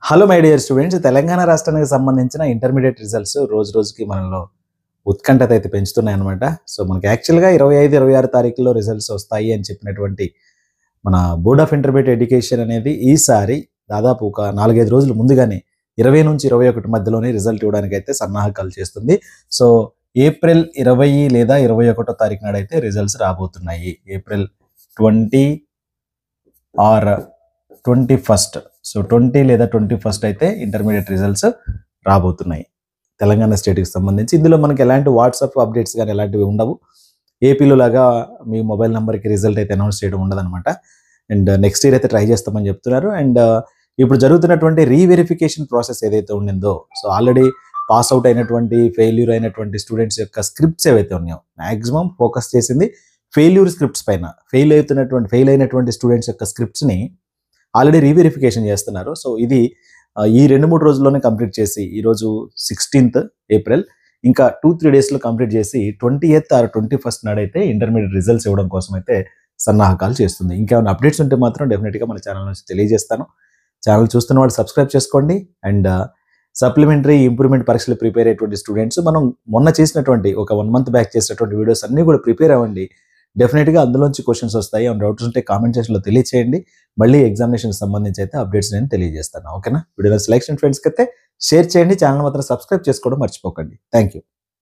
Hello my dear students, Telangana రాష్ట్రానికి సంబంధించిన intermediate results రోజు రోజుకి మనలో ఉత్కంఠత అయితే పెంచుతున్నాయి అనమాట. సో మనకి యాక్చువల్గా 25-26 తారీఖుల్లో రిజల్ట్స్ వస్తాయి అని చెప్పినటువంటి మన బోర్డ్ ఆఫ్ ఇంటర్మీడియట్ ఎడ్యుకేషన్ అనేది ఈసారి దాదాపు ఒక 4-5 రోజులు ముందుగానే 20 నుంచి 21 మధ్యలోనే రిజల్ట్ ఇవ్వడానికి అయితే సన్నాహకాలు చేస్తుంది. సో ఏప్రిల్ 20 లేదా 21 తారీఖు నాడైతే రిజల్ట్స్ రాబోతున్నాయి. April 20 or 21. సో 20 లేదా 21 అయితే ఇంటర్మీడియట్ రిజల్ట్స్ రాబోతున్నాయి తెలంగాణ స్టేట్కి సంబంధించి. ఇందులో మనకి ఎలాంటి వాట్సాప్ అప్డేట్స్ కానీ ఎలాంటివి ఉండవు. ఏపీలో లాగా మీ మొబైల్ నెంబర్కి రిజల్ట్ అయితే అనౌన్స్ చేయడం ఉండదన్నమాట. అండ్ నెక్స్ట్ ఇయర్ అయితే ట్రై చేస్తామని చెప్తున్నారు. అండ్ ఇప్పుడు జరుగుతున్నటువంటి రీవెరిఫికేషన్ ప్రాసెస్ ఏదైతే ఉండిందో, సో ఆల్రెడీ పాస్ అవుట్ అయినటువంటి ఫెయిల్యూర్ అయినటువంటి స్టూడెంట్స్ యొక్క స్క్రిప్ట్స్ ఏవైతే ఉన్నాయో మ్యాక్సిమం ఫోకస్ చేసింది ఫెయిల్యూర్ స్క్రిప్ట్స్ పైన. ఫెయిల్ అయినటువంటి స్టూడెంట్స్ యొక్క స్క్రిప్ట్స్ని ఆల్రెడీ రీవెరిఫికేషన్ చేస్తున్నారు. సో ఇది ఈ 2-3 రోజుల్లోనే కంప్లీట్ చేసి, ఈరోజు 16th ఏప్రిల్, ఇంకా 2-3 డేస్లో కంప్లీట్ చేసి 20th are 21st నాడైతే intermediate results ఇవ్వడం కోసం అయితే సన్నాహకాలు చేస్తుంది. ఇంకేమైనా అప్డేట్స్ ఉంటే మాత్రం డెఫినెట్గా మన ఛానల్ నుంచి తెలియజేస్తాను. ఛానల్ చూస్తున్న వాళ్ళు సబ్స్క్రైబ్ చేసుకోండి. అండ్ సప్లిమెంటరీ ఇంప్రూవ్మెంట్ పరీక్షలు ప్రిపేర్ అయ్యేటువంటి స్టూడెంట్స్ మనం మొన్న చేసినటువంటి ఒక 1 month బ్యాక్ చేసినటువంటి వీడియోస్ అన్నీ కూడా ప్రిపేర్ అవ్వండి. డెఫినెట్గా అందులోంచి క్వశ్చన్స్ వస్తాయి. ఏమైనా డౌట్స్ ఉంటే కామెంట్ సెక్షన్లో తెలియచేయండి. మళ్ళీ ఎగ్జామినేషన్ సంబంధించి అయితే అప్డేట్స్ నేను తెలియజేస్తాను. ఓకేనా? వీడియో సెలెక్షన్ ఫ్రెండ్స్కి అయితే షేర్ చేయండి. ఛానల్ మాత్రం సబ్స్క్రైబ్ చేసుకోవడం మర్చిపోకండి. Thank you.